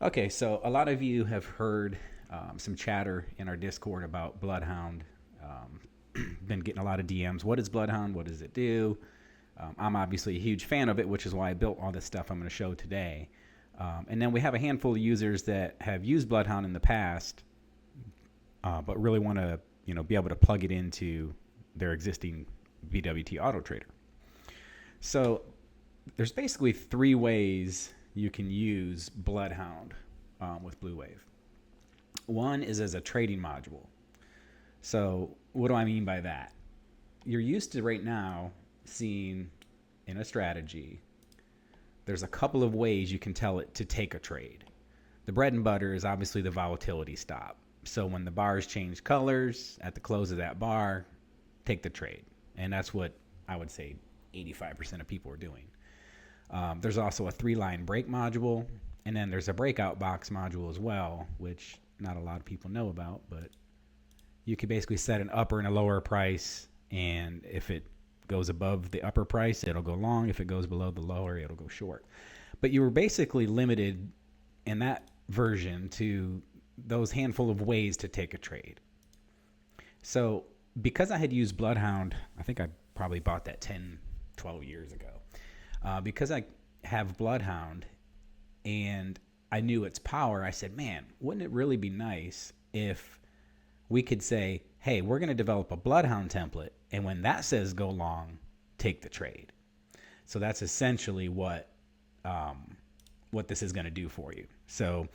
Okay, so a lot of you have heard some chatter in our Discord about BloodHound. Been getting a lot of DMs. What is BloodHound? What does it do? I'm obviously a huge fan of it, which is why I built all this stuff I'm going to show today. And then we have a handful of users that have used BloodHound in the past, but really want to, be able to plug it into their existing BWT AutoTrader. So there's basically three ways you can use BloodHound with Blue Wave. One is as a trading module. So what do I mean by that? You're used to right now seeing in a strategy, there's a couple of ways you can tell it to take a trade. The bread and butter is obviously the volatility stop. So when the bars change colors at the close of that bar, take the trade. And that's what I would say 85% of people are doing. There's also a 3-line break module, and then there's a breakout box module as well, which not a lot of people know about, but you could basically set an upper and a lower price, and if it goes above the upper price, it'll go long. If it goes below the lower, it'll go short. But you were basically limited in that version to those handful of ways to take a trade. So because I had used BloodHound, I think I probably bought that 10, 12 years ago. Because I have BloodHound and I knew its power, I said, man, wouldn't it really be nice if we could say, hey, we're going to develop a BloodHound template, and when that says go long, take the trade. So that's essentially what this is going to do for you. So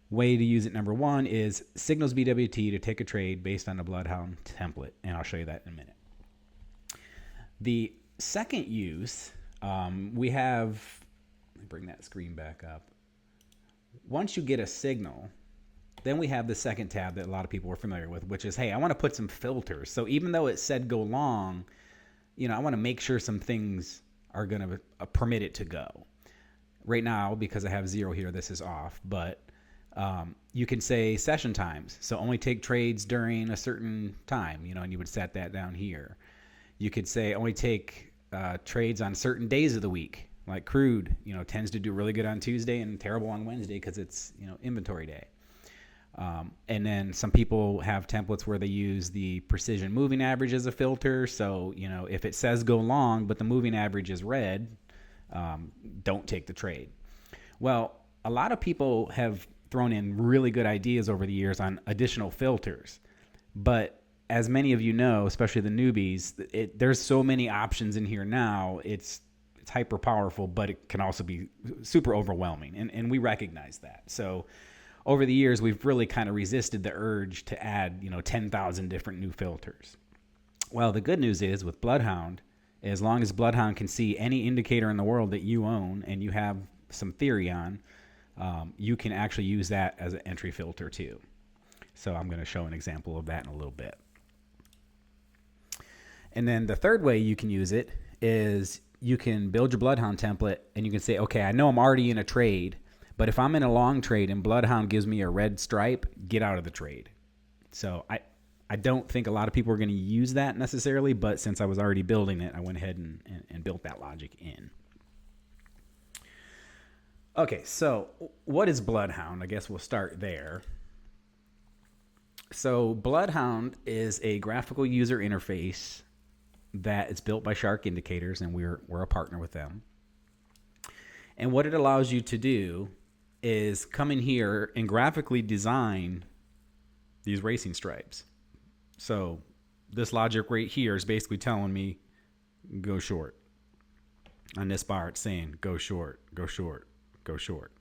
way to use it, number one, is signals BWT to take a trade based on the BloodHound template, and I'll show you that in a minute. The second use, we have, let me bring that screen back up. Once you get a signal, then we have the second tab that a lot of people are familiar with, which is, hey, I want to put some filters. So even though it said go long, I want to make sure some things are going to permit it to go. Right now, because I have 0 here, this is off, but you can say session times. So only take trades during a certain time, and you would set that down here. You could say only take trades on certain days of the week, like crude, tends to do really good on Tuesday and terrible on Wednesday because it's, inventory day. And then some people have templates where they use the precision moving average as a filter. So, if it says go long, but the moving average is red, don't take the trade. Well, a lot of people have thrown in really good ideas over the years on additional filters, but as many of you know, especially the newbies, there's so many options in here now. It's hyper powerful, but it can also be super overwhelming, and we recognize that. So over the years, we've really kind of resisted the urge to add 10,000 different new filters. Well, the good news is with BloodHound, as long as BloodHound can see any indicator in the world that you own and you have some theory on, you can actually use that as an entry filter too. So I'm going to show an example of that in a little bit. And then the third way you can use it is you can build your BloodHound template and you can say, okay, I know I'm already in a trade, but if I'm in a long trade and BloodHound gives me a red stripe, get out of the trade. So I don't think a lot of people are going to use that necessarily, but since I was already building it, I went ahead and built that logic in. Okay, so what is BloodHound? I guess we'll start there. So BloodHound is a graphical user interface that is built by Shark Indicators, and we're a partner with them. And what it allows you to do is come in here and graphically design these racing stripes. So this logic right here is basically telling me go short. On this bar, it's saying go short, go short, go short.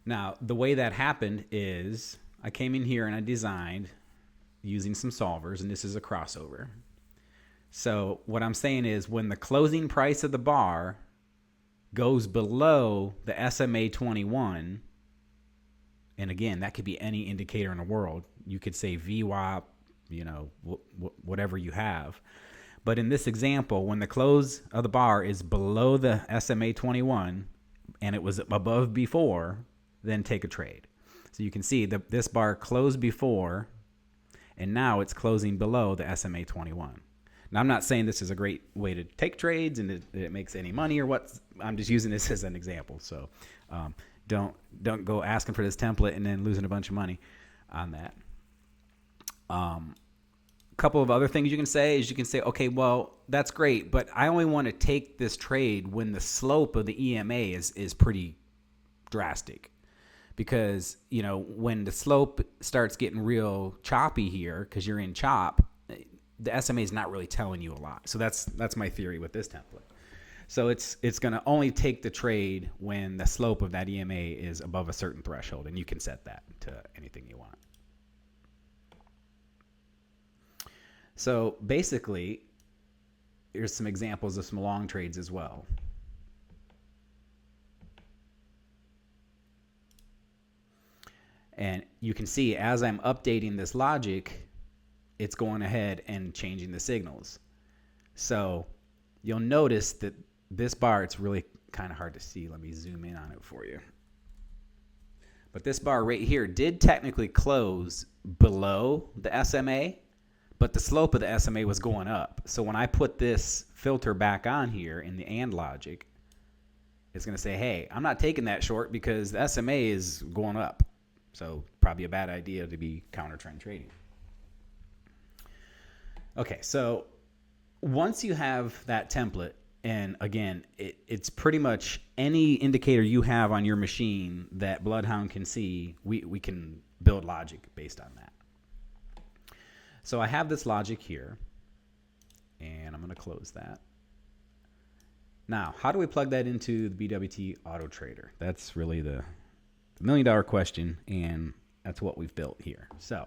Now, the way that happened is I came in here and I designed using some solvers, and this is a crossover. So what I'm saying is when the closing price of the bar goes below the SMA 21, and again, that could be any indicator in the world. You could say VWAP, whatever you have. But in this example, when the close of the bar is below the SMA 21 and it was above before, then take a trade. So you can see that this bar closed before, and now it's closing below the SMA 21. Now, I'm not saying this is a great way to take trades and that it makes any money or what. I'm just using this as an example. So don't go asking for this template and then losing a bunch of money on that. Couple of other things you can say is you can say, okay, well, that's great, but I only want to take this trade when the slope of the EMA is pretty drastic. Because, you know, when the slope starts getting real choppy here, because you're in chop, the SMA is not really telling you a lot. So that's my theory with this template. So it's going to only take the trade when the slope of that EMA is above a certain threshold, and you can set that to anything you want. So basically, here's some examples of some long trades as well. And you can see as I'm updating this logic, it's going ahead and changing the signals. So you'll notice that this bar, it's really kind of hard to see. Let me zoom in on it for you. But this bar right here did technically close below the SMA, but the slope of the SMA was going up. So when I put this filter back on here in the AND logic, it's going to say, hey, I'm not taking that short because the SMA is going up. So probably a bad idea to be counter trend trading. Okay, so once you have that template, and again, it's pretty much any indicator you have on your machine that BloodHound can see, we can build logic based on that. So I have this logic here, and I'm going to close that. Now, how do we plug that into the BWT AutoTrader? That's really the million-dollar question, and that's what we've built here. So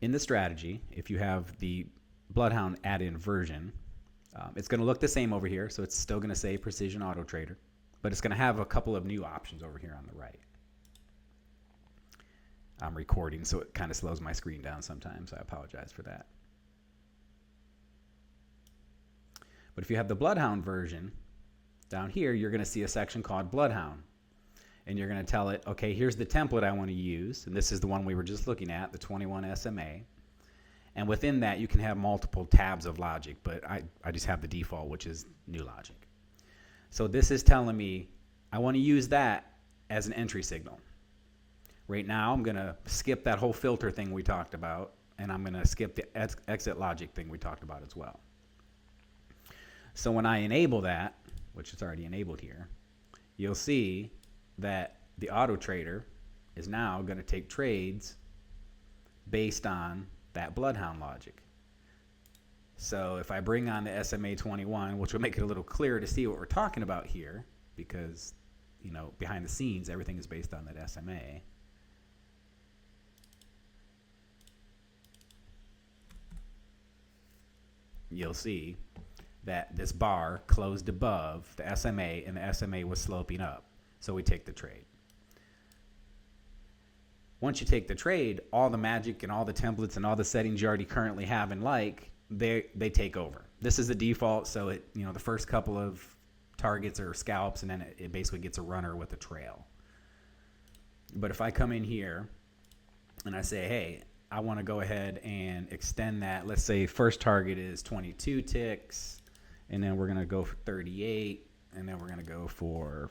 in the strategy, if you have the BloodHound add-in version, it's going to look the same over here, so it's still going to say Precision AutoTrader, but it's going to have a couple of new options over here on the right. I'm recording, so it kind of slows my screen down sometimes. I apologize for that. But if you have the BloodHound version, down here, you're going to see a section called BloodHound. And you're going to tell it, okay, here's the template I want to use. And this is the one we were just looking at, the 21 SMA. And within that, you can have multiple tabs of logic, but I just have the default, which is new logic. So this is telling me I want to use that as an entry signal. Right now, I'm going to skip that whole filter thing we talked about, and I'm going to skip the exit logic thing we talked about as well. So when I enable that, which is already enabled here, you'll see that the AutoTrader is now going to take trades based on that BloodHound logic. So if I bring on the SMA 21, which will make it a little clearer to see what we're talking about here, because, you know, behind the scenes, everything is based on that SMA. You'll see that this bar closed above the SMA, and the SMA was sloping up. So we take the trade. Once you take the trade, all the magic and all the templates and all the settings you already currently have and like, they take over. This is the default, so it, you know, the first couple of targets are scalps, and then it basically gets a runner with a trail. But if I come in here and I say, hey, I want to go ahead and extend that. Let's say first target is 22 ticks, and then we're going to go for 38, and then we're going to go for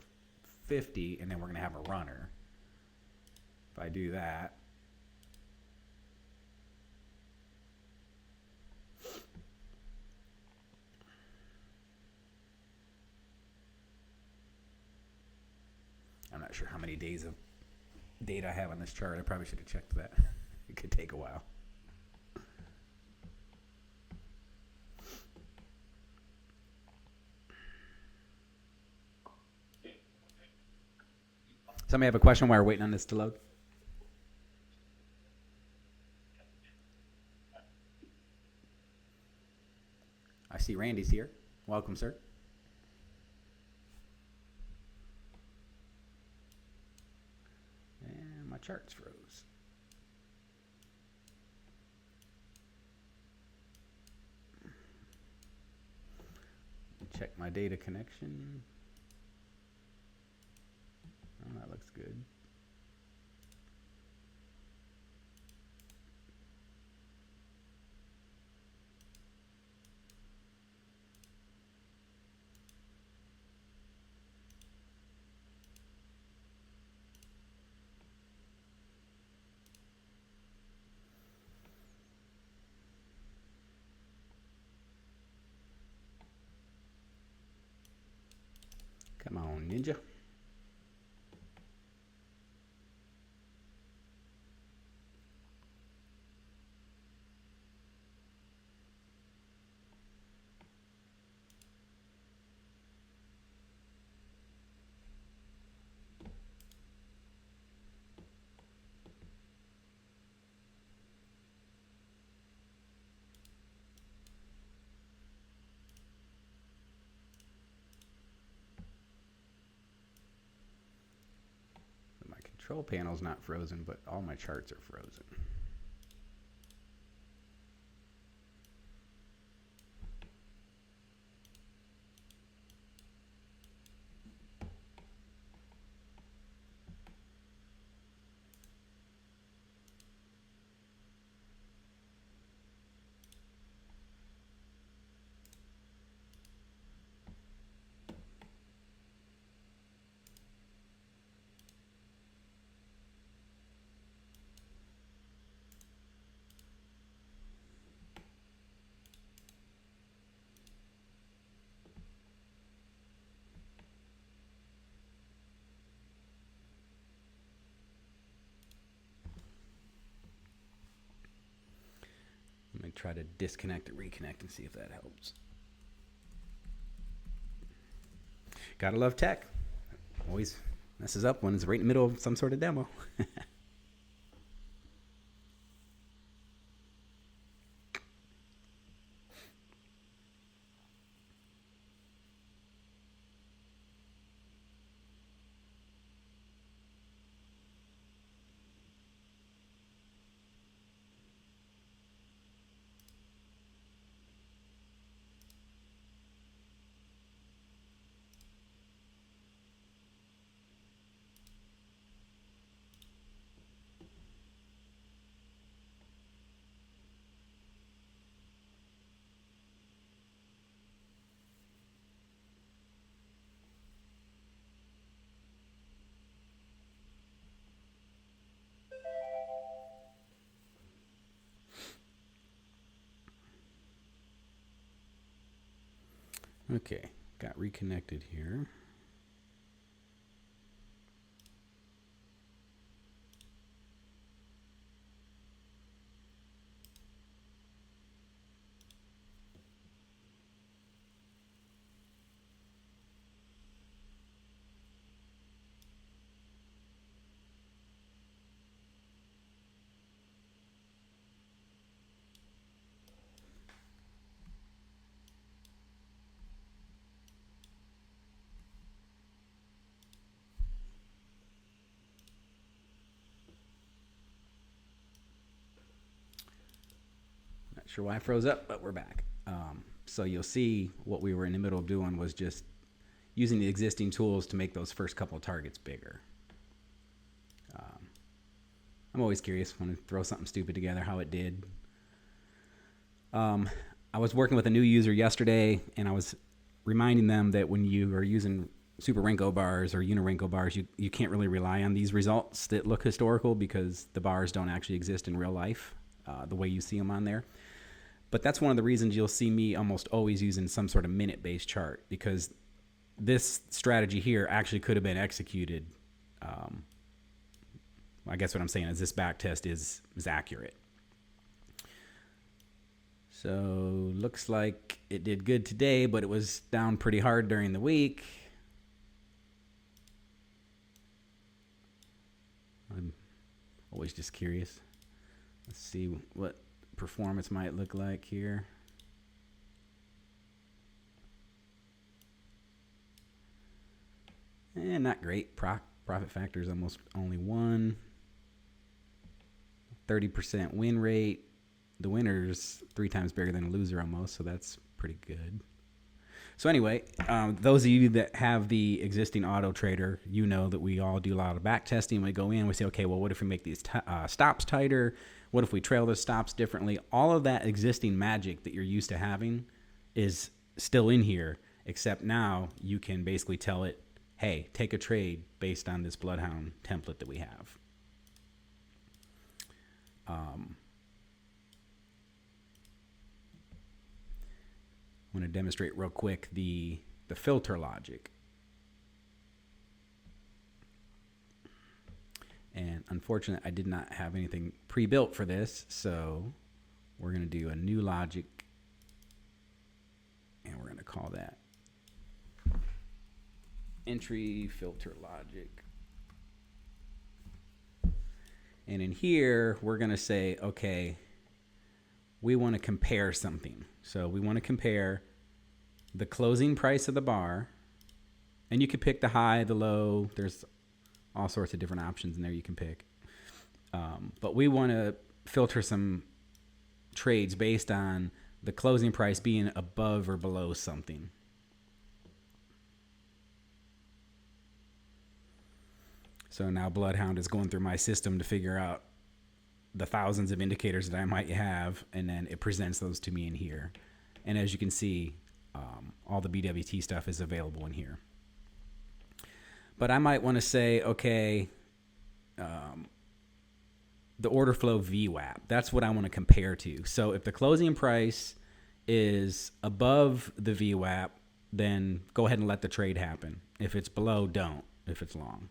50, and then we're going to have a runner. If I do that, I'm not sure how many days of data I have on this chart. I probably should have checked that. It could take a while. Somebody have a question while we're waiting on this to load? I see Randy's here. Welcome, sir. And my charts froze. Check my data connection. Oh, that looks good. Come on, ninja. My control panel's not frozen, but all my charts are frozen. Let me try to disconnect and reconnect and see if that helps. Gotta love tech. Always messes up when it's right in the middle of some sort of demo. Okay, got reconnected here. Not sure why I froze up, but we're back. So you'll see what we were in the middle of doing was just using the existing tools to make those first couple of targets bigger. I'm always curious when I throw something stupid together how it did. I was working with a new user yesterday, and I was reminding them that when you are using Super Renko bars or Unirenko bars, you can't really rely on these results that look historical because the bars don't actually exist in real life the way you see them on there. But that's one of the reasons you'll see me almost always using some sort of minute-based chart, because this strategy here actually could have been executed. I guess what I'm saying is this back test is accurate. So looks like it did good today, but it was down pretty hard during the week. I'm always just curious. Let's see what performance might look like here. Not great. Profit factor is almost only 1. 30% win rate. The winner's 3 times bigger than a loser almost, so that's pretty good. So anyway, those of you that have the existing AutoTrader, you know that we all do a lot of back testing. We go in, we say, okay, well, what if we make these stops tighter? What if we trail the stops differently? All of that existing magic that you're used to having is still in here, except now you can basically tell it, hey, take a trade based on this BloodHound template that we have. I want to demonstrate real quick the filter logic. unfortunately, I did not have anything pre-built for this, so we're going to do a new logic, and we're going to call that entry filter logic. And in here, we're going to say, okay, we want to compare something. So we want to compare the closing price of the bar, and you can pick the high, the low. There's all sorts of different options in there you can pick. But we want to filter some trades based on the closing price being above or below something. So now BloodHound is going through my system to figure out the thousands of indicators that I might have, and then it presents those to me in here. And as you can see, all the BWT stuff is available in here. But I might want to say, okay, the order flow VWAP, that's what I want to compare to. So if the closing price is above the VWAP, then go ahead and let the trade happen. If it's below, don't, if it's long.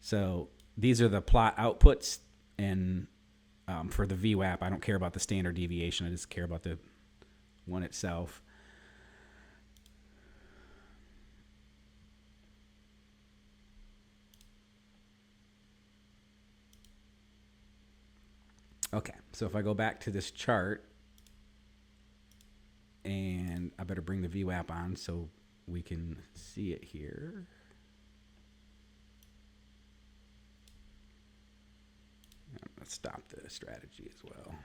So these are the plot outputs, and for the VWAP, I don't care about the standard deviation. I just care about the one itself. Okay, so if I go back to this chart, and I better bring the VWAP on so we can see it here. Let's stop the strategy as well.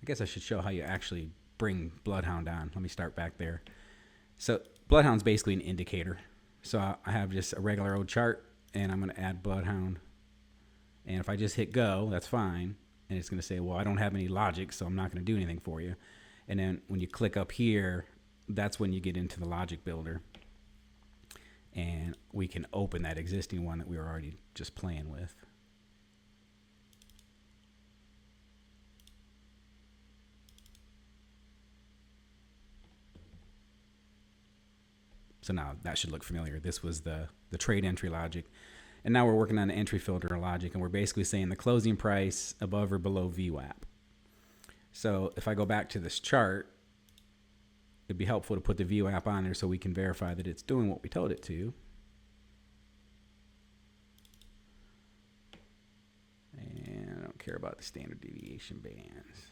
I guess I should show how you actually bring BloodHound on. Let me start back there. So BloodHound's basically an indicator. So I have just a regular old chart, and I'm going to add BloodHound. And if I just hit go, that's fine. And it's going to say, well, I don't have any logic, so I'm not going to do anything for you. And then when you click up here, that's when you get into the logic builder. And we can open that existing one that we were already just playing with. So now that should look familiar. This was the trade entry logic. And now we're working on the entry filter logic, and we're basically saying the closing price above or below VWAP. So if I go back to this chart, it'd be helpful to put the VWAP on there so we can verify that it's doing what we told it to. And I don't care about the standard deviation bands.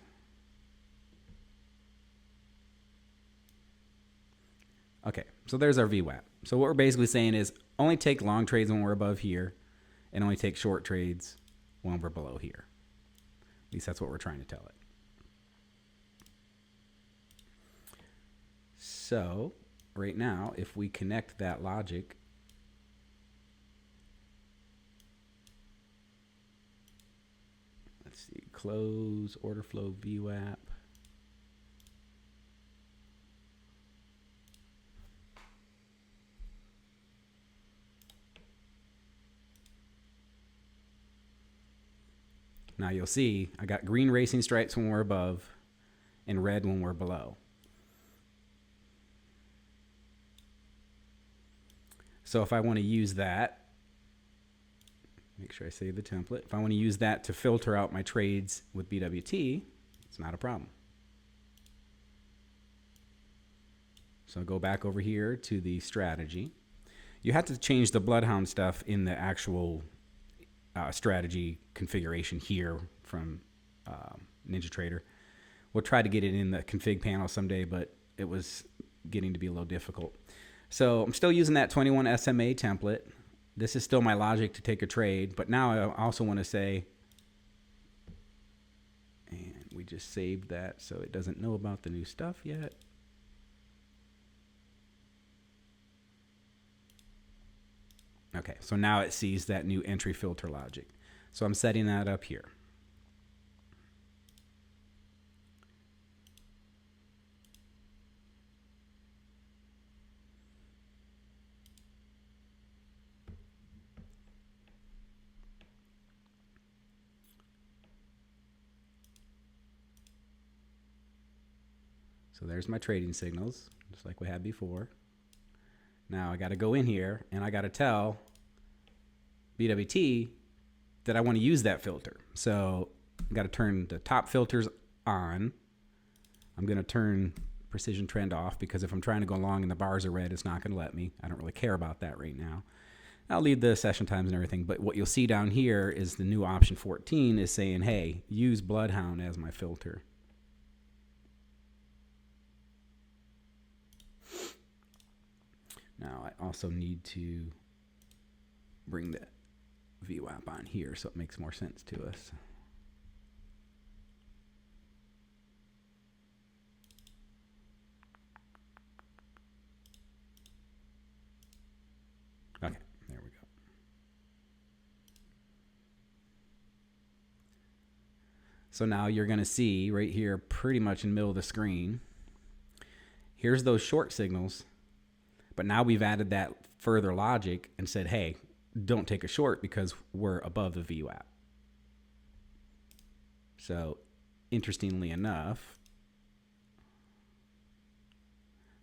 Okay, so there's our VWAP. So what we're basically saying is only take long trades when we're above here, and only take short trades when we're below here. At least that's what we're trying to tell it. So right now, if we connect that logic, let's see, close, order flow, VWAP. Now you'll see I got green racing stripes when we're above and red when we're below. So if I want to use that, make sure I save the template. If I want to use that to filter out my trades with BWT, it's not a problem. So I'll go back over here to the strategy. You have to change the BloodHound stuff in the actual strategy configuration here from NinjaTrader. We'll try to get it in the config panel someday, but it was getting to be a little difficult. So I'm still using that 21 SMA template. This is still my logic to take a trade, but now I also want to say, and we just saved that so it doesn't know about the new stuff yet. Okay, so now it sees that new entry filter logic. So I'm setting that up here. So there's my trading signals, just like we had before. Now I got to go in here and I got to tell BWT that I want to use that filter. So I got to turn the top filters on. I'm going to turn precision trend off because if I'm trying to go long and the bars are red, it's not going to let me. I don't really care about that right now. I'll leave the session times and everything, but what you'll see down here is the new option 14 is saying, hey, use BloodHound as my filter. Now I also need to bring the VWAP on here so it makes more sense to us. Okay, there we go. So now you're going to see right here pretty much in the middle of the screen, here's those short signals. But now we've added that further logic and said, hey, don't take a short because we're above the VWAP. So interestingly enough,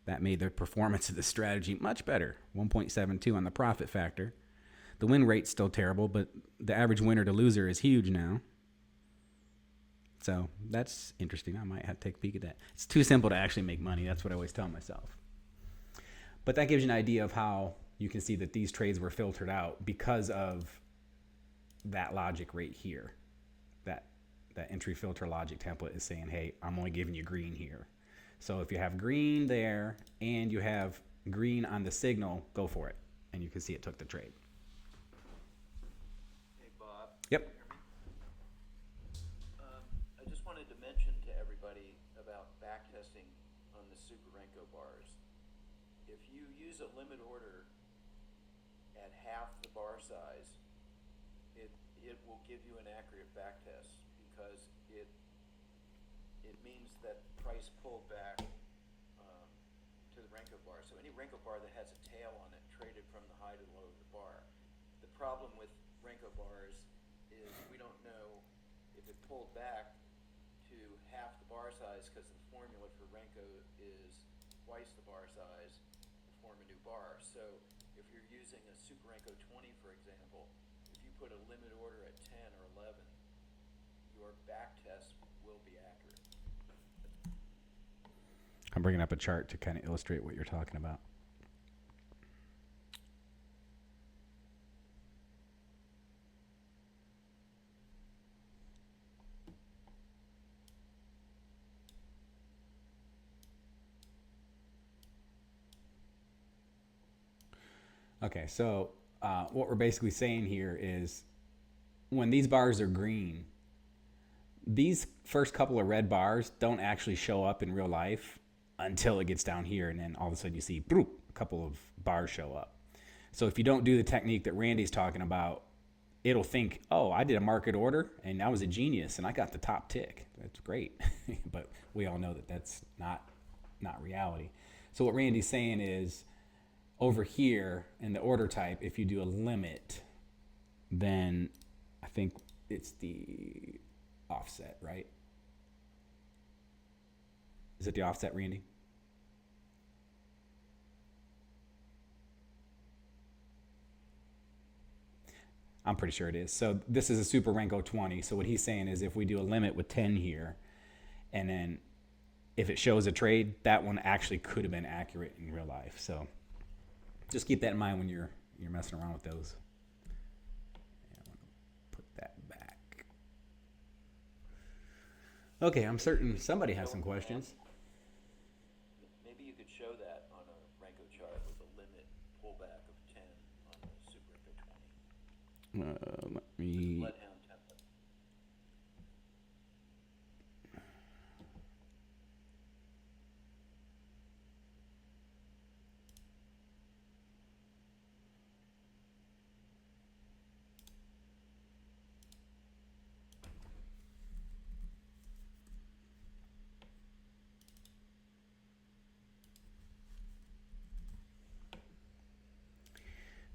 that made the performance of the strategy much better. 1.72 on the profit factor. The win rate's still terrible, but the average winner to loser is huge now. So that's interesting. I might have to take a peek at that. It's too simple to actually make money. That's what I always tell myself. But that gives you an idea of how you can see that these trades were filtered out because of that logic right here. That entry filter logic template is saying, hey, I'm only giving you green here. So if you have green there and you have green on the signal, go for it. And you can see it took the trade. Hey, Bob. Yep. Can you hear me? I just wanted to mention to everybody about backtesting on the Super Renko bars. If you use a limit order at half the bar size, it will give you an accurate backtest because it means that price pulled back to the Renko bar. So any Renko bar that has a tail on it traded from the high to the low of the bar. The problem with Renko bars is we don't know if it pulled back to half the bar size because the formula for Renko is twice the bar size to form a new bar. So if you're using a Super Renko 20, for example, if you put a limit order at 10 or 11, your back test will be accurate. I'm bringing up a chart to kind of illustrate what you're talking about. Okay, so what we're basically saying here is when these bars are green, these first couple of red bars don't actually show up in real life until it gets down here, and then all of a sudden you see boop, a couple of bars show up. So if you don't do the technique that Randy's talking about, it'll think, oh, I did a market order, and I was a genius, and I got the top tick. That's great. But we all know that that's not reality. So what Randy's saying is, over here in the order type, if you do a limit, then I think it's the offset, right? Is it the offset, Randy? I'm pretty sure it is. So this is a Super Renko 20. So what he's saying is if we do a limit with 10 here, and then if it shows a trade, that one actually could have been accurate in real life. So just keep that in mind when you're messing around with those. Yeah, I want to put that back. Okay, I'm certain somebody has some questions. Maybe you could show that on a Renko chart with a limit pullback of 10 on the Super Renko 20. Let me. BloodHound template.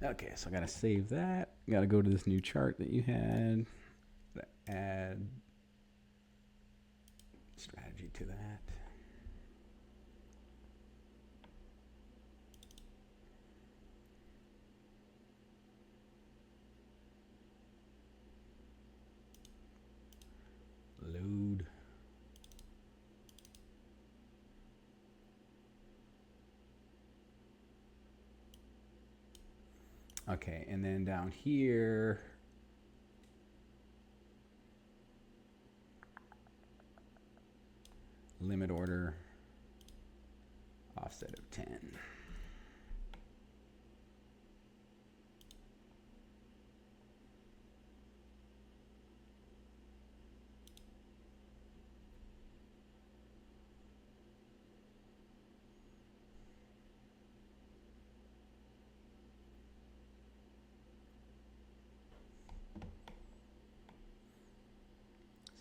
Okay, so I gotta save that. Gotta go to this new chart that you had. Add strategy to that. Okay, and then down here, limit order, offset of 10.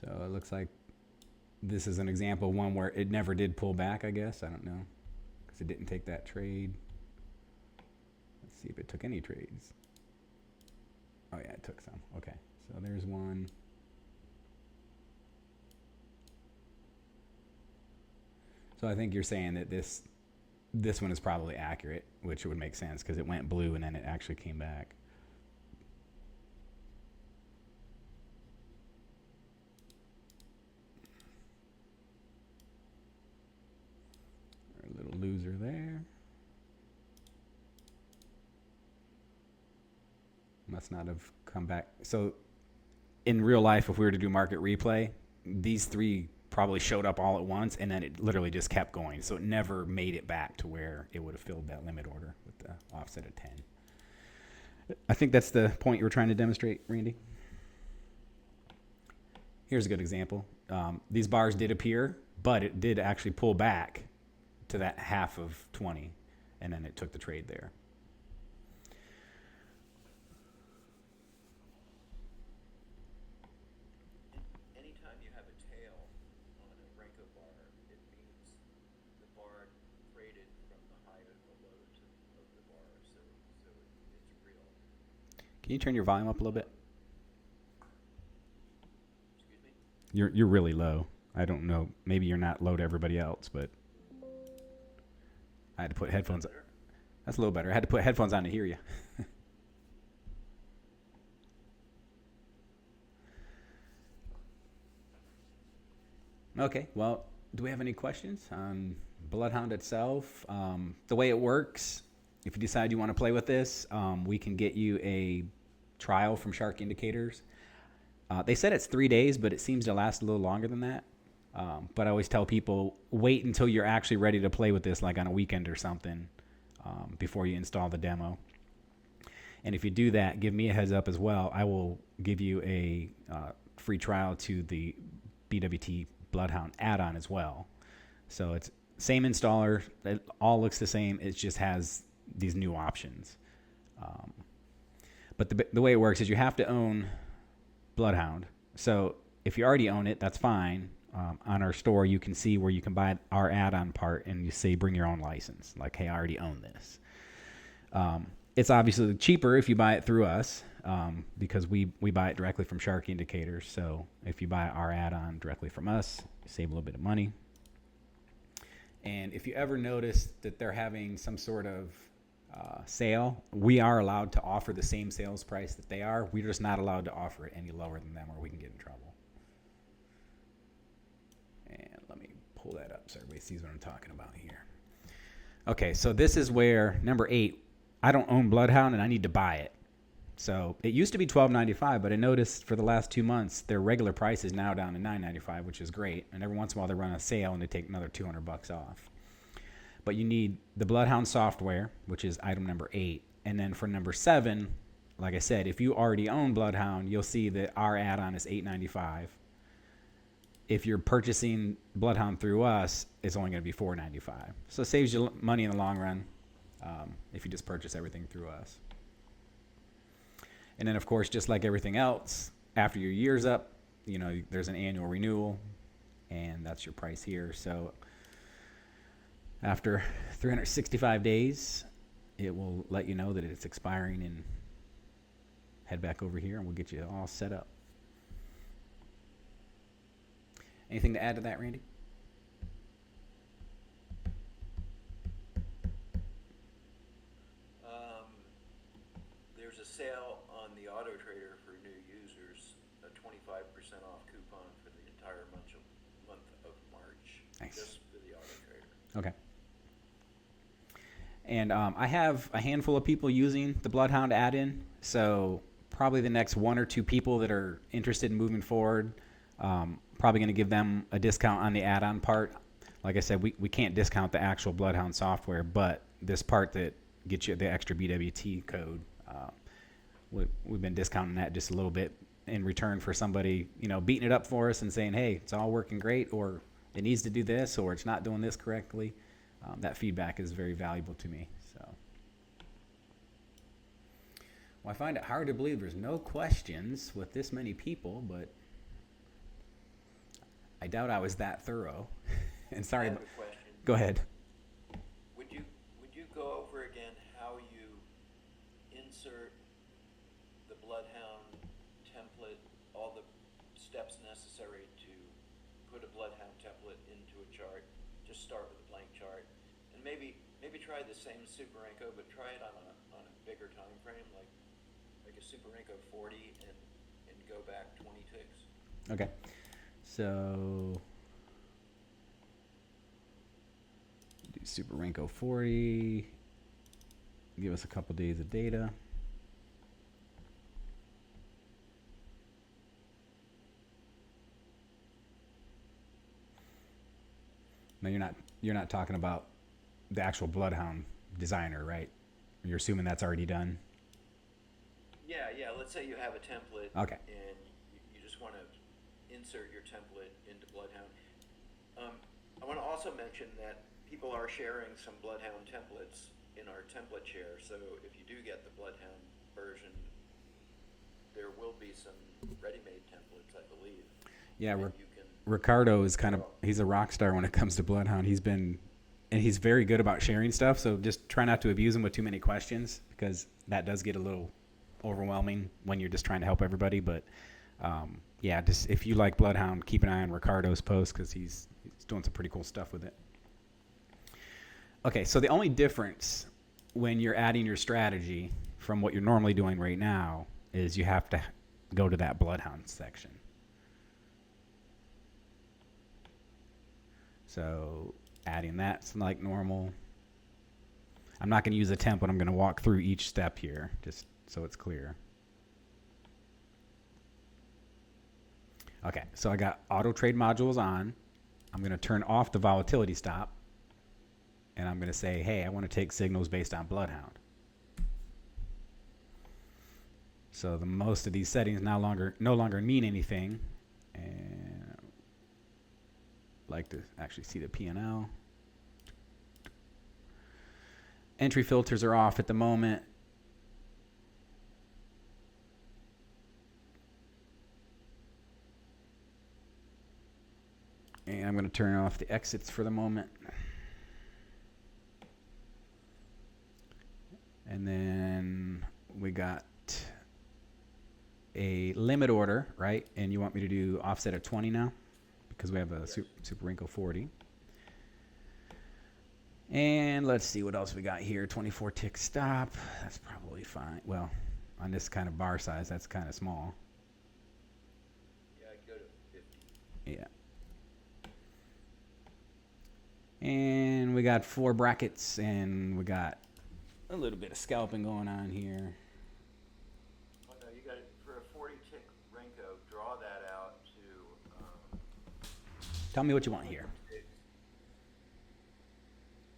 So it looks like this is an example of one where it never did pull back, I guess. I don't know, because it didn't take that trade. Let's see if it took any trades. Oh yeah, it took some. Okay, so there's one. So I think you're saying that this one is probably accurate, which would make sense because it went blue and then it actually came back. A little loser there. Must not have come back. So in real life, if we were to do market replay, these three probably showed up all at once and then it literally just kept going. So it never made it back to where it would have filled that limit order with the offset of 10. I think that's the point you were trying to demonstrate, Randy. Here's a good example. These bars did appear, but it did actually pull back to that half of 20, and then it took the trade there. Anytime you have a tail on a Renko bar, it means the bar traded from the high to the low of the bar, so it's real. Can you turn your volume up a little bit? Excuse me? You're really low. I don't know. Maybe you're not low to everybody else, but I had to put headphones on. That's a little better. I had to put headphones on to hear you. Okay, well, do we have any questions on BloodHound itself? The way it works, if you decide you want to play with this, we can get you a trial from Shark Indicators. They said it's 3 days, but it seems to last a little longer than that. But I always tell people, wait until you're actually ready to play with this, like on a weekend or something, before you install the demo. And if you do that, give me a heads up as well. I will give you a free trial to the BWT BloodHound add-on as well. So it's same installer. It all looks the same. It just has these new options. But the way it works is you have to own BloodHound. So if you already own it, that's fine. On our store, you can see where you can buy our add-on part and you say bring your own license. Like, hey, I already own this. It's obviously cheaper if you buy it through us because we buy it directly from Shark Indicators. So if you buy our add-on directly from us, you save a little bit of money. And if you ever notice that they're having some sort of sale, we are allowed to offer the same sales price that they are. We're just not allowed to offer it any lower than them or we can get in trouble. And let me pull that up so everybody sees what I'm talking about here. Okay, so this is where number 8, I don't own BloodHound and I need to buy it. So it used to be $12.95, but I noticed for the last 2 months their regular price is now down to $9.95, which is great. And every once in a while they run a sale and they take another $200 off. But you need the BloodHound software, which is item number 8, and then for number 7, like I said, if you already own BloodHound, you'll see that our add-on is $8.95. If you're purchasing BloodHound through us, it's only going to be $4.95. So it saves you money in the long run if you just purchase everything through us. And then, of course, just like everything else, after your year's up, you know, there's an annual renewal, and that's your price here. So after 365 days, it will let you know that it's expiring, and head back over here, and we'll get you all set up. Anything to add to that, Randy? There's a sale on the AutoTrader for new users, a 25% off coupon for the entire month of March. Nice. Just for the AutoTrader. Okay. And I have a handful of people using the BloodHound add-in, so probably the next one or two people that are interested in moving forward, probably going to give them a discount on the add-on part. Like I said, we can't discount the actual BloodHound software, but this part that gets you the extra BWT code, we've been discounting that just a little bit in return for somebody, beating it up for us and saying, hey, it's all working great, or it needs to do this, or it's not doing this correctly. That feedback is very valuable to me. So, well, I find it hard to believe there's no questions with this many people, but I doubt I was that thorough. And sorry, I have a question. Go ahead. Would you go over again how you insert the BloodHound template, all the steps necessary to put a BloodHound template into a chart? Just start with a blank chart, and maybe try the same Super Renko, but try it on a bigger time frame, like a Super Renko 40, and go back 20 ticks. Okay. So do Super Renko 40. Give us a couple days of data. Now you're not talking about the actual BloodHound designer, right? You're assuming that's already done. Yeah. Let's say you have a template, Okay. and you just want to insert your template into BloodHound. I want to also mention that people are sharing some BloodHound templates in our template share. So if you do get the BloodHound version, there will be some ready-made templates, I believe. Yeah, that you can Ricardo is he's a rock star when it comes to BloodHound. He's very good about sharing stuff. So just try not to abuse him with too many questions, because that does get a little overwhelming when you're just trying to help everybody. But just if you like BloodHound, keep an eye on Ricardo's post, because he's doing some pretty cool stuff with it. Okay, so the only difference when you're adding your strategy from what you're normally doing right now is you have to go to that BloodHound section. So adding that's like normal. I'm not going to use a template. I'm going to walk through each step here just so it's clear. Okay, so I got auto trade modules on. I'm going to turn off the volatility stop, and I'm going to say, hey, I want to take signals based on BloodHound. So the most of these settings no longer mean anything, and I'd like to actually see the P&L. Entry filters are off at the moment. And I'm going to turn off the exits for the moment. And then we got a limit order, right? And you want me to do offset at 20 now because we have a Super Renko 40. And let's see what else we got here. 24 tick stop. That's probably fine. Well, on this kind of bar size, that's kind of small. Yeah, I'd go to 50. Yeah. And we got 4 brackets, and we got a little bit of scalping going on here. Oh no, you got it for a 40 tick Renko. Draw that out to. Tell me what you want here.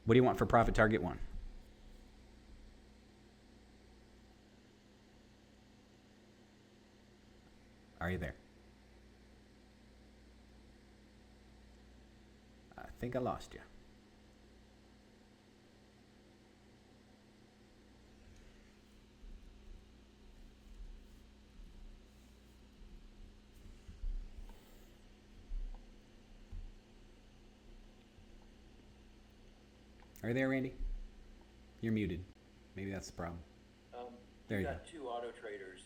What do you want for profit target 1? Are you there? I think I lost you. Are you there, Randy? You're muted. Maybe that's the problem. There you go. Got 2 AutoTraders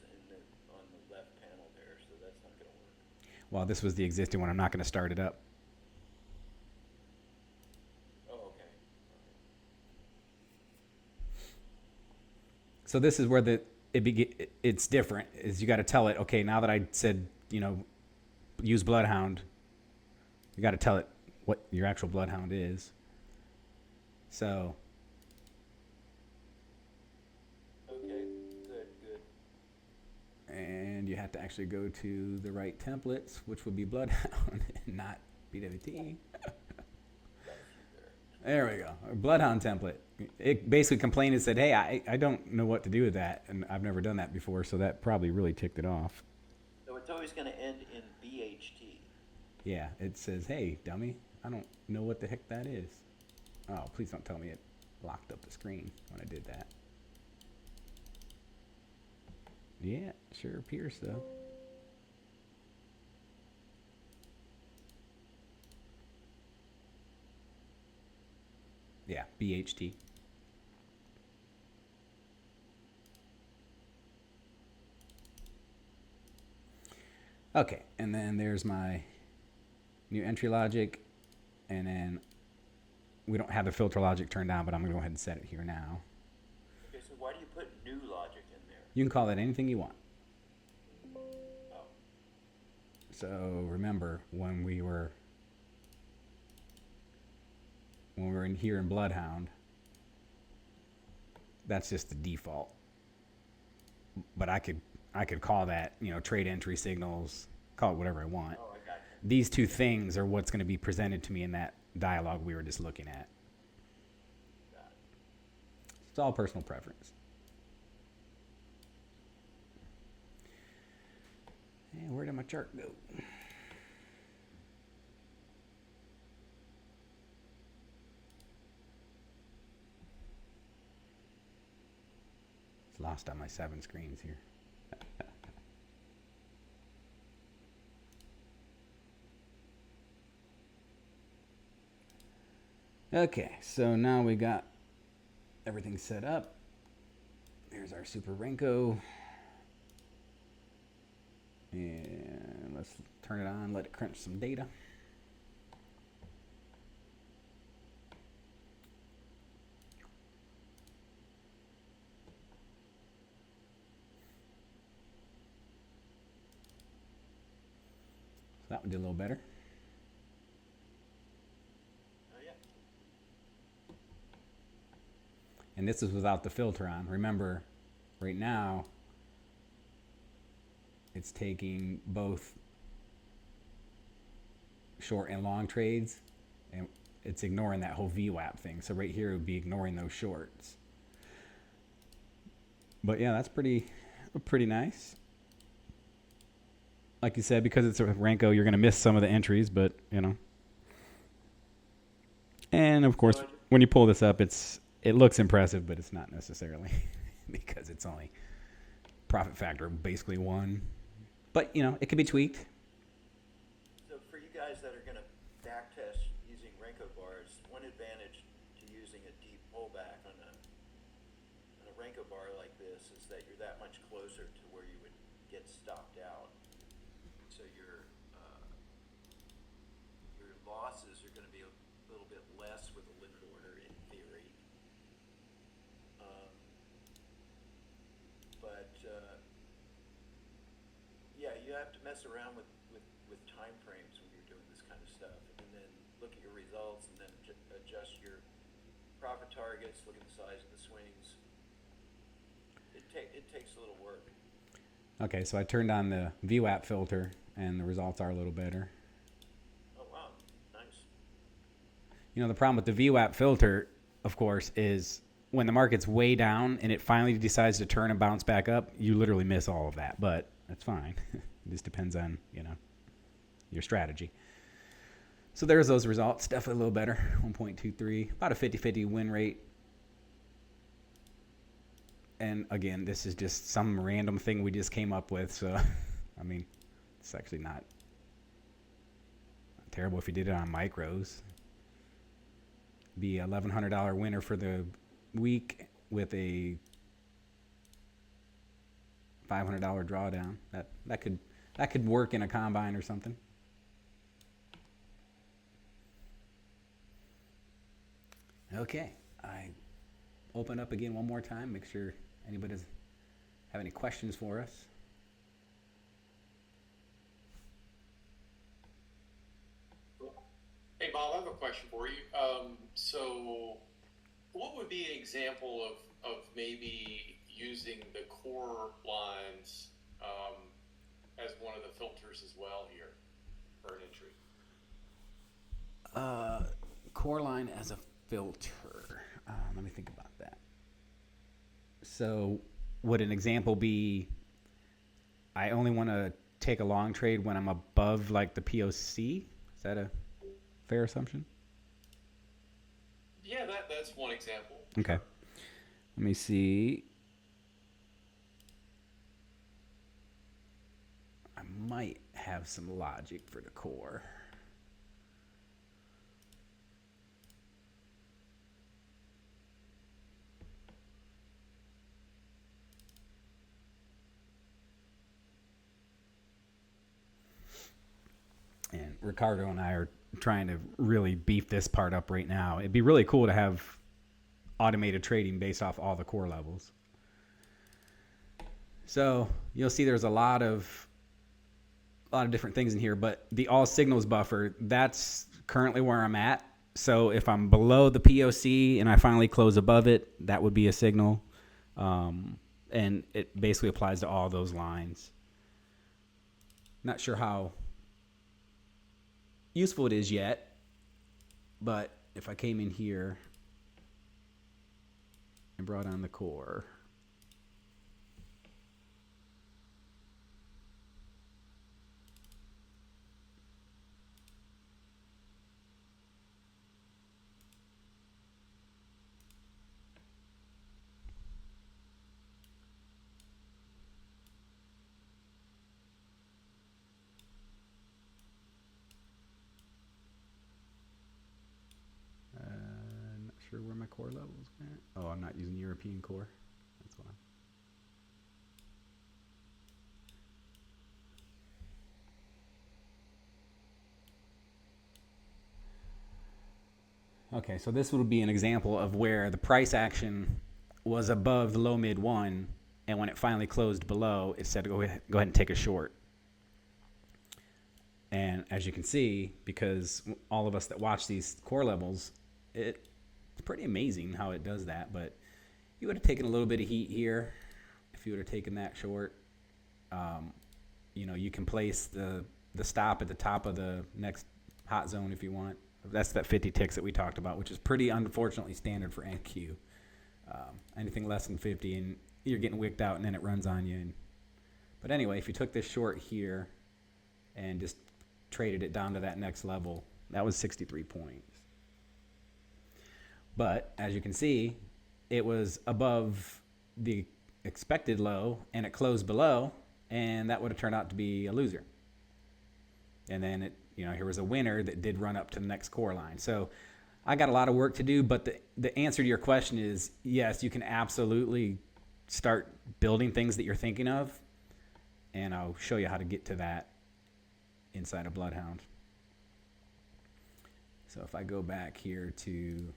on the left panel there, so that's not going to work. Well, this was the existing one. I'm not going to start it up. Oh, okay. So this is where it's different. Is you got to tell it, okay, now that I said, use BloodHound, you got to tell it what your actual BloodHound is. So have to actually go to the right templates, which would be BloodHound and not BWT. There we go. Our BloodHound template. It basically complained and said, hey, I don't know what to do with that, and I've never done that before, so that probably really ticked it off. So it's always going to end in BHT. Yeah, it says, hey, dummy, I don't know what the heck that is. Oh, please don't tell me it locked up the screen when I did that. Yeah, sure appears so. Yeah, BHT. Okay, and then there's my new entry logic, and then we don't have the filter logic turned on, but I'm going to go ahead and set it here now. Okay, so why do you put new logic in there? You can call it anything you want. Oh. So remember, when we were in here in BloodHound, that's just the default. But I could call that, trade entry signals, call it whatever I want. Oh, I got you. These two things are what's going to be presented to me in that dialogue we were just looking at. Got it. It's all personal preference. And where did my chart go? It's lost on my 7 screens here. Okay, so now we got everything set up. There's our Super Renko. And let's turn it on, let it crunch some data. So that one did a little better. Oh, yeah. And this is without the filter on. Remember, right now, it's taking both short and long trades, and it's ignoring that whole VWAP thing. So right here, it would be ignoring those shorts. But yeah, that's pretty nice. Like you said, because it's a Renko, you're going to miss some of the entries, but, And, of course, when you pull this up, it looks impressive, but it's not necessarily because it's only profit factor basically 1. But, it can be tweaked. So for you guys that are going to back test using Renko bars, one advantage to using a deep pullback on a Renko bar like this is that you're that much closer to where you would get stopped out. So your losses are going to be a little bit less with a limit order in theory. Yeah, you have to mess around with time frames when you're doing this kind of stuff, and then look at your results, and then adjust your profit targets, look at the size of the swings. It takes a little work. Okay, so I turned on the VWAP filter, and the results are a little better. Oh, wow. Nice. The problem with the VWAP filter, of course, is when the market's way down and it finally decides to turn and bounce back up, you literally miss all of that. But that's fine. It just depends on, your strategy. So there's those results. Definitely a little better. 1.23. About a 50-50 win rate. And again, this is just some random thing we just came up with. So, it's actually not terrible if you did it on micros. Be $1,100 winner for the week with a $500 drawdown. That could work in a combine or something. Okay, I open up again one more time. Make sure anybody does have any questions for us. Hey Bob, I have a question for you. So what would be an example of maybe using the core lines as one of the filters as well here for an entry? Core line as a filter. Let me think about that. So would an example be, I only want to take a long trade when I'm above like the POC? Is that a fair assumption? Yeah, that's one example. Okay. Sure. Let me see. I might have some logic for the core. And Ricardo and I are trying to really beef this part up right now. It'd be really cool to have automated trading based off all the core levels. So you'll see there's a lot of different things in here, but the all signals buffer, that's currently where I'm at. So if I'm below the POC and I finally close above it, that would be a signal. And it basically applies to all those lines. Not sure how useful it is yet, but if I came in here and brought on the core, not sure where my core levels at. Oh, I'm not using European core. That's why. Okay, so this would be an example of where the price action was above the low mid one, and when it finally closed below, it said go ahead and take a short. And as you can see, because all of us that watch these core levels, it's pretty amazing how it does that. But you would have taken a little bit of heat here if you would have taken that short. You can place the stop at the top of the next hot zone if you want. That's that 50 ticks that we talked about, which is pretty unfortunately standard for NQ. Anything less than 50 and you're getting wicked out and then it runs on you. But anyway, if you took this short here and just traded it down to that next level, that was 63 points. But as you can see, it was above the expected low and it closed below, and that would have turned out to be a loser. And then here was a winner that did run up to the next core line. So I got a lot of work to do, but the answer to your question is yes, you can absolutely start building things that you're thinking of, and I'll show you how to get to that inside of BloodHound. So if I go back here to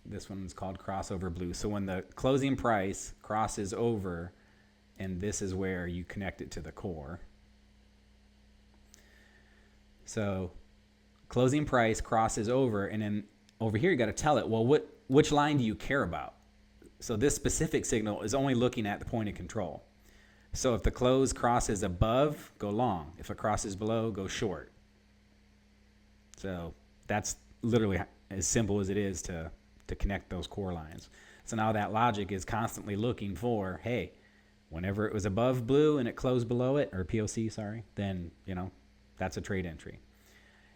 this one's called crossover blue. So when the closing price crosses over, and this is where you connect it to the core. So closing price crosses over, and then over here you got to tell it, well, which line do you care about? So this specific signal is only looking at the point of control. So if the close crosses above, go long. If it crosses below, go short. So that's literally as simple as it is to connect those core lines. So now that logic is constantly looking for, hey, whenever it was above blue and it closed below it, or POC, sorry, then, that's a trade entry.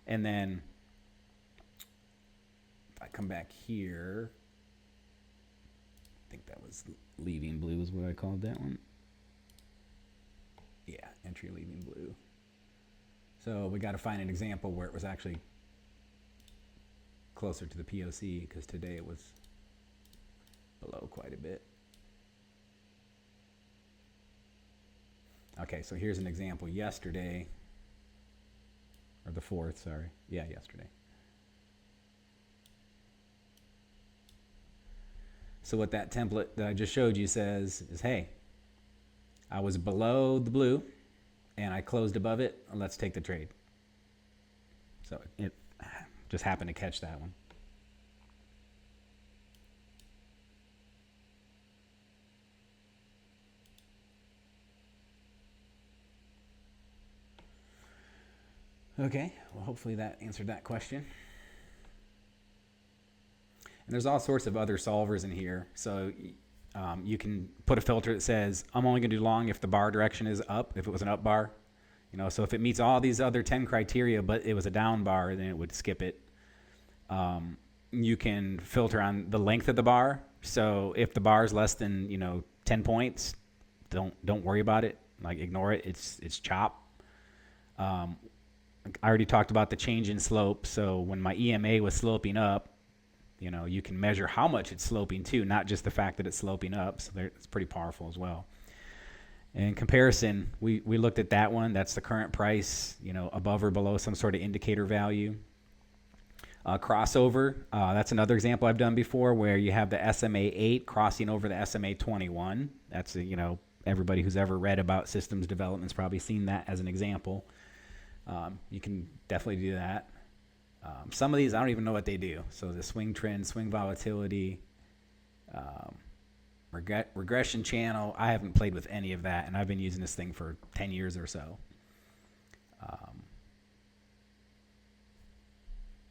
And then if I come back here, I think that was leaving blue is what I called that one. Yeah, entry leaving blue. So we got to find an example where it was actually closer to the POC, because today it was below quite a bit. Okay, so here's an example yesterday, or the 4th, sorry. Yeah, yesterday. So what that template that I just showed you says is, hey, I was below the blue and I closed above it. Let's take the trade. So it just happened to catch that one. Okay, well, hopefully that answered that question. And there's all sorts of other solvers in here. So you can put a filter that says, I'm only going to do long if the bar direction is up, if it was an up bar. So if it meets all these other 10 criteria, but it was a down bar, then it would skip it. You can filter on the length of the bar. So if the bar is less than 10 points, don't worry about it. Like, ignore it. It's chop. I already talked about the change in slope. So when my EMA was sloping up, you can measure how much it's sloping too, not just the fact that it's sloping up. So it's pretty powerful as well. In comparison, we looked at that one. That's the current price, above or below some sort of indicator value. Crossover, that's another example I've done before, where you have the SMA 8 crossing over the SMA 21. That's, everybody who's ever read about systems development's probably seen that as an example. You can definitely do that. Some of these, I don't even know what they do. So the swing trend, swing volatility, regression channel, I haven't played with any of that, and I've been using this thing for 10 years or so.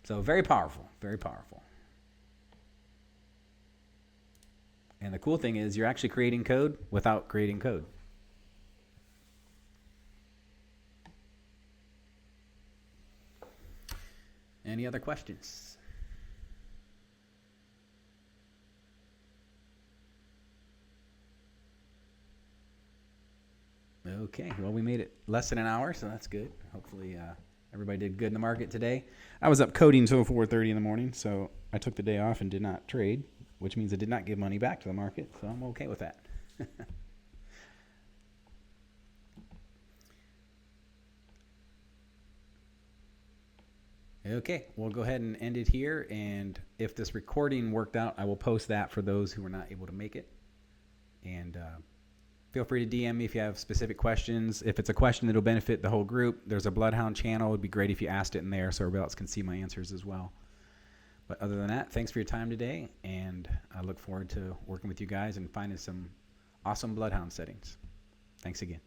So very powerful, very powerful. And the cool thing is you're actually creating code without creating code. Any other questions? Okay, well, we made it less than an hour, so that's good. Hopefully everybody did good in the market today. I was up coding until 4:30 in the morning, so I took the day off and did not trade, which means I did not give money back to the market, so I'm okay with that. Okay, we'll go ahead and end it here, and if this recording worked out, I will post that for those who were not able to make it. And feel free to DM me if you have specific questions. If it's a question that will benefit the whole group, there's a BloodHound channel. It would be great if you asked it in there so everybody else can see my answers as well. But other than that, thanks for your time today, and I look forward to working with you guys and finding some awesome BloodHound settings. Thanks again.